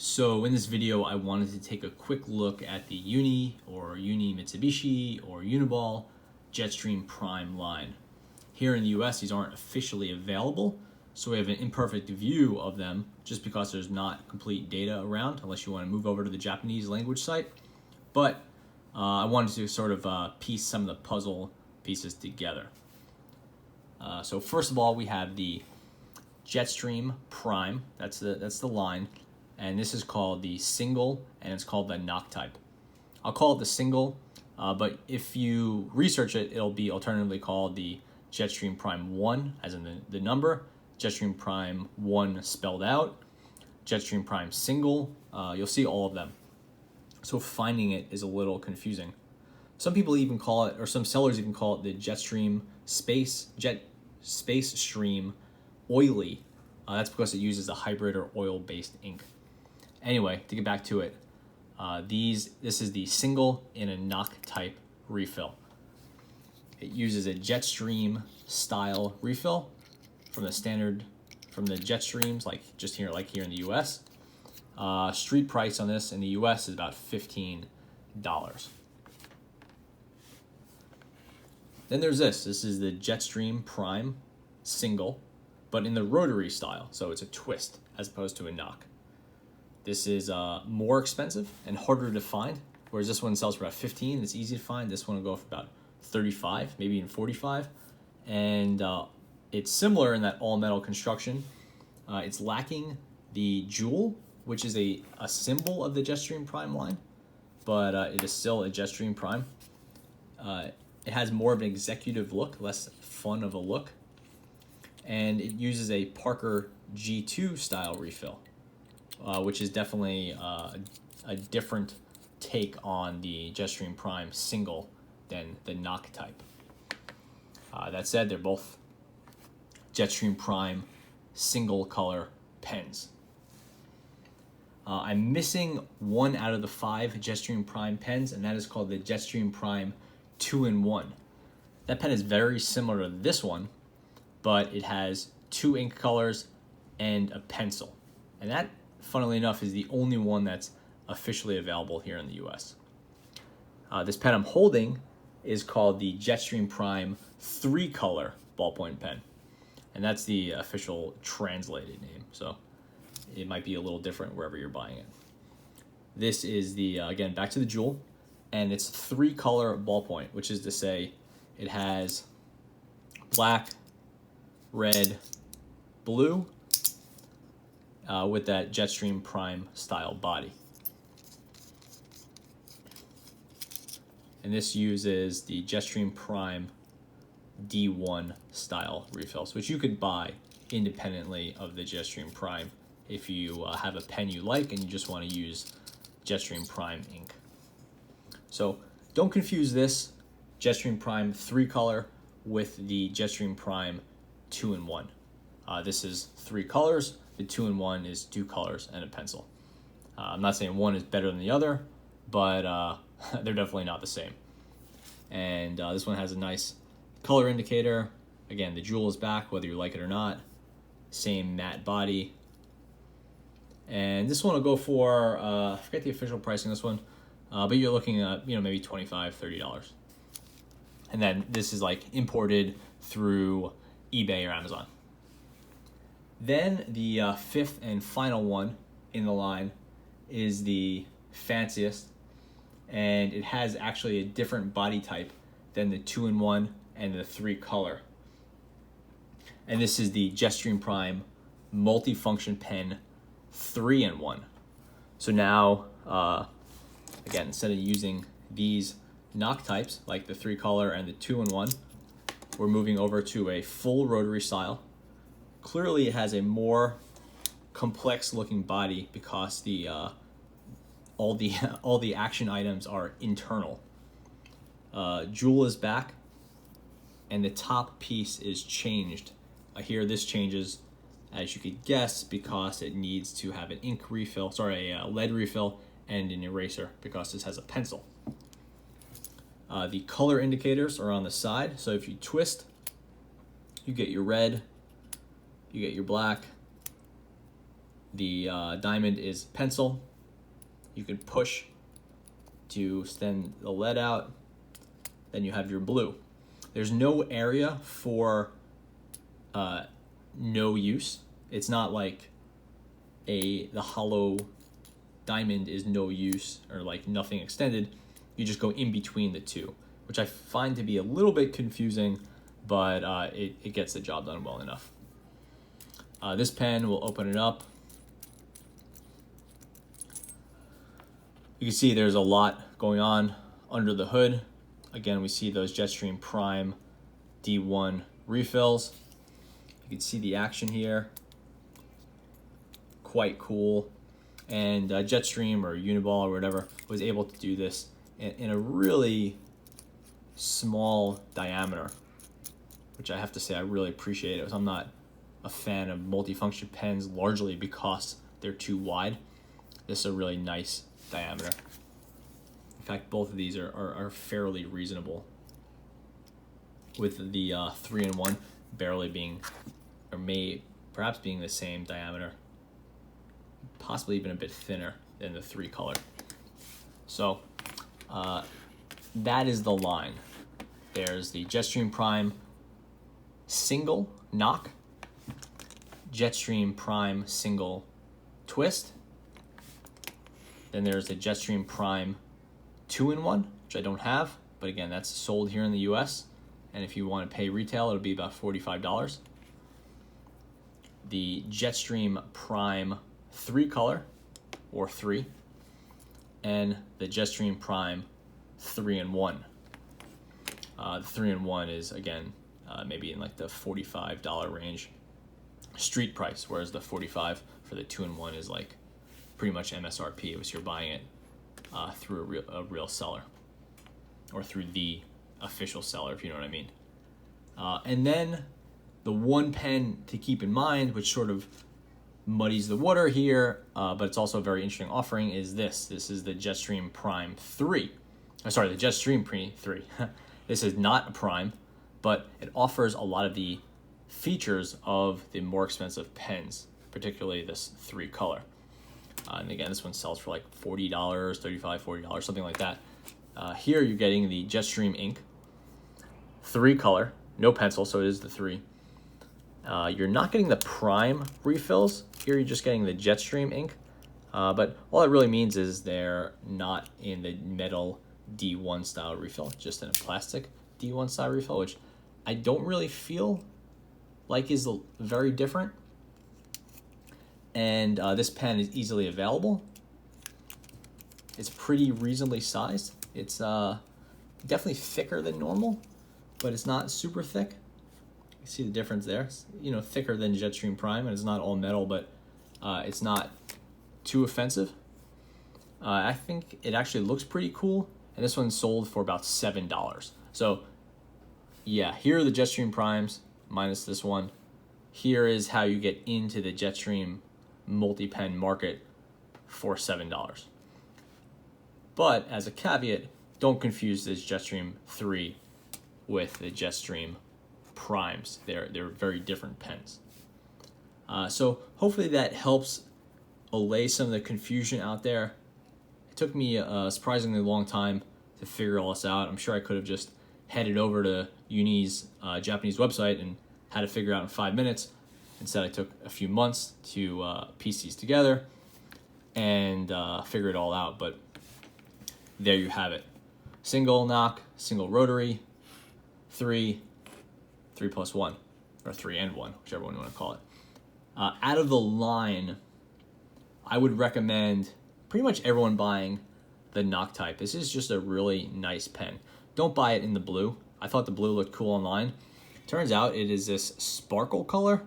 So in this video, I wanted to take a quick look at the Uni or Uni Mitsubishi or Uniball Jetstream Prime line. Here in the US, these aren't officially available, so we have an imperfect view of them just because there's not complete data around, unless you want to move over to the Japanese language site. But I wanted to sort of piece some of the puzzle pieces together. So first of all, we have the Jetstream Prime, that's the line, and this is called the Single, and it's called the knock type. I'll call it the Single, but if you research it, it'll be alternatively called the Jetstream Prime 1, as in the number, Jetstream Prime 1 spelled out, Jetstream Prime Single. You'll see all of them. So finding it is a little confusing. Some people even call it, or some sellers even call it the Jetstream Stream Oily. That's because it uses a hybrid or oil-based ink. Anyway, to get back to it, this is the Single in a knock type refill. It uses a Jetstream style refill from the Jetstreams, like here in the US. Street price on this in the US is about $15. Then there's this is the Jetstream Prime Single, but in the rotary style, so it's a twist as opposed to a knock. This is more expensive and harder to find, whereas this one sells for about $15. It's easy to find. This one will go for about $35, maybe even $45. And it's similar in that all-metal construction. It's lacking the jewel, which is a symbol of the Jetstream Prime line, but it is still a Jetstream Prime. It has more of an executive look, less fun of a look. And it uses a Parker G2 style refill, which is definitely a different take on the Jetstream Prime Single than the knock type. That said, they're both Jetstream Prime single color pens. I'm missing one out of the 5 Jetstream Prime pens, and that is called the Jetstream Prime 2-in-1. That pen is very similar to this one, but it has 2 ink colors and a pencil. And that, funnily enough, is the only one that's officially available here in the US. This pen I'm holding is called the Jetstream Prime 3-color ballpoint pen. And that's the official translated name, so it might be a little different wherever you're buying it. This is the, again, back to the jewel, and it's 3-color ballpoint, which is to say it has black, red, blue, with that Jetstream Prime style body. And this uses the Jetstream Prime D1 style refills, which you could buy independently of the Jetstream Prime if you have a pen you like and you just want to use Jetstream Prime ink. So don't confuse this Jetstream Prime 3-color with the Jetstream Prime 2-in-1. This is 3 colors. The 2-in-1 is 2 colors and a pencil. I'm not saying one is better than the other, but they're definitely not the same. And this one has a nice color indicator. Again, the jewel is back, whether you like it or not. Same matte body. And this one will go for, I forget the official pricing of this one, but you're looking at, maybe $25, $30. And then this is like imported through eBay or Amazon. Then the 5th and final one in the line is the fanciest, and it has actually a different body type than the 2-in-1 and the 3-color. And this is the Jetstream Prime multifunction pen 3-in-1. So now, again, instead of using these knock types like the 3-color and the 2-in-1, we're moving over to a full rotary style. Clearly it has a more complex looking body because the all the action items are internal. Jewel is back, and the top piece is changed. Here this changes, as you could guess, because it needs to have an ink refill, a lead refill and an eraser because this has a pencil. The color indicators are on the side, so if you twist, you get your red, you get your black, The diamond is pencil. You can push to send the lead out. Then you have your blue. There's no area for no use. It's not like the hollow diamond is no use or like nothing extended. You just go in between the two, which I find to be a little bit confusing, but it gets the job done well enough. This pen, we'll open it up. You can see there's a lot going on under the hood. Again, we see those Jetstream Prime D1 refills. You can see the action here. Quite cool. And Jetstream or Uniball or whatever was able to do this in a really small diameter, which I have to say I really appreciate it. I'm not a fan of multifunction pens largely because they're too wide. This is a really nice diameter. In fact, both of these are fairly reasonable, with the 3-in-1 barely being, or perhaps being the same diameter, possibly even a bit thinner than the 3-color. So that is the line. There's the Jetstream Prime Single Knock, Jetstream Prime Single Twist. Then there's the Jetstream Prime 2-in-1, which I don't have, but again, that's sold here in the US. And if you want to pay retail, it'll be about $45. The Jetstream Prime 3-color, or 3, and the Jetstream Prime 3-in-1. The 3-in-1 is, again, maybe in like the $45 range street price, whereas the $45 for the 2-in-1 is like pretty much MSRP, which you're buying it through a real seller, or through the official seller, if you know what I mean. And then the one pen to keep in mind, which sort of muddies the water here, but it's also a very interesting offering, is this. This is the Jetstream Prime 3. The Jetstream Prime 3. This is not a Prime, but it offers a lot of the features of the more expensive pens, particularly this 3-color. And again, this one sells for like $40, $35, $40, something like that. Here you're getting the Jetstream ink, 3-color, no pencil, so it is the 3. You're not getting the Prime refills. Here you're just getting the Jetstream ink. But all that really means is they're not in the metal D1 style refill, just in a plastic D1 style refill, which I don't really feel like is very different. And this pen is easily available. It's pretty reasonably sized. It's definitely thicker than normal, but it's not super thick. You see the difference there. It's, thicker than Jetstream Prime, and it's not all metal, but it's not too offensive. I think it actually looks pretty cool, and this one sold for about $7. So yeah, here are the Jetstream Primes minus this one. Here is how you get into the Jetstream multi-pen market for $7. But as a caveat, don't confuse this Jetstream 3 with the Jetstream Primes. They're very different pens. So hopefully that helps allay some of the confusion out there. It took me a surprisingly long time to figure all this out. I'm sure I could have just headed over to Uni's Japanese website and had it figured out in 5 minutes. Instead, I took a few months to piece these together and figure it all out. But there you have it. Single knock, single rotary, 3+1, or 3-and-1, whichever one you want to call it. Out of the line, I would recommend pretty much everyone buying the knock type. This is just a really nice pen. Don't buy it in the blue. I thought the blue looked cool online. Turns out it is this sparkle color,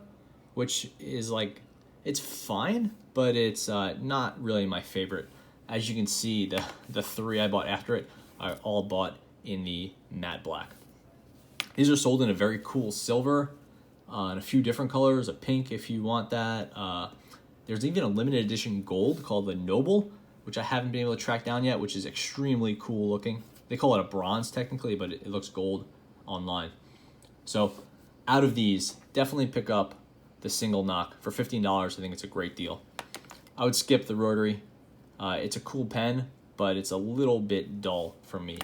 which is like, it's fine, but it's not really my favorite. As you can see, the 3 I bought after it are all bought in the matte black. These are sold in a very cool silver, in a few different colors, a pink if you want that. There's even a limited edition gold called the Noble, which I haven't been able to track down yet, which is extremely cool looking. They call it a bronze technically, but it looks gold online. So out of these, definitely pick up the single knock. For $15, I think it's a great deal. I would skip the rotary. It's a cool pen, but it's a little bit dull for me.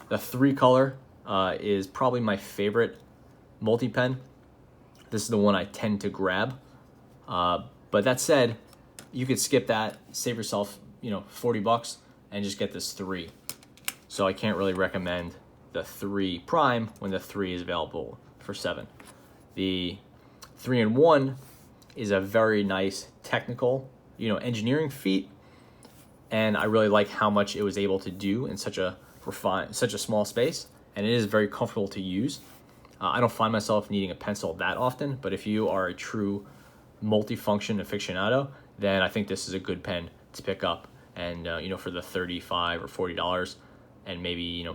The 3 color is probably my favorite multi-pen. This is the one I tend to grab. But that said, you could skip that, save yourself, $40 and just get this 3. So I can't really recommend the 3 Prime when the 3 is available for $7. The 3-in-1 is a very nice technical, engineering feat, and I really like how much it was able to do in such a small space, and it is very comfortable to use. I don't find myself needing a pencil that often, but if you are a true multifunction aficionado, then I think this is a good pen to pick up. And for the $35 or $40, and maybe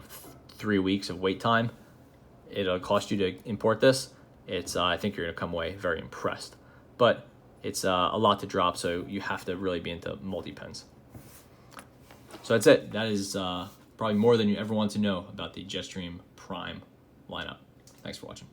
3 weeks of wait time it'll cost you to import this, I think you're gonna come away very impressed. But it's a lot to drop, so you have to really be into multi pens. So that's it. That is probably more than you ever want to know about the Jetstream Prime lineup. Thanks for watching.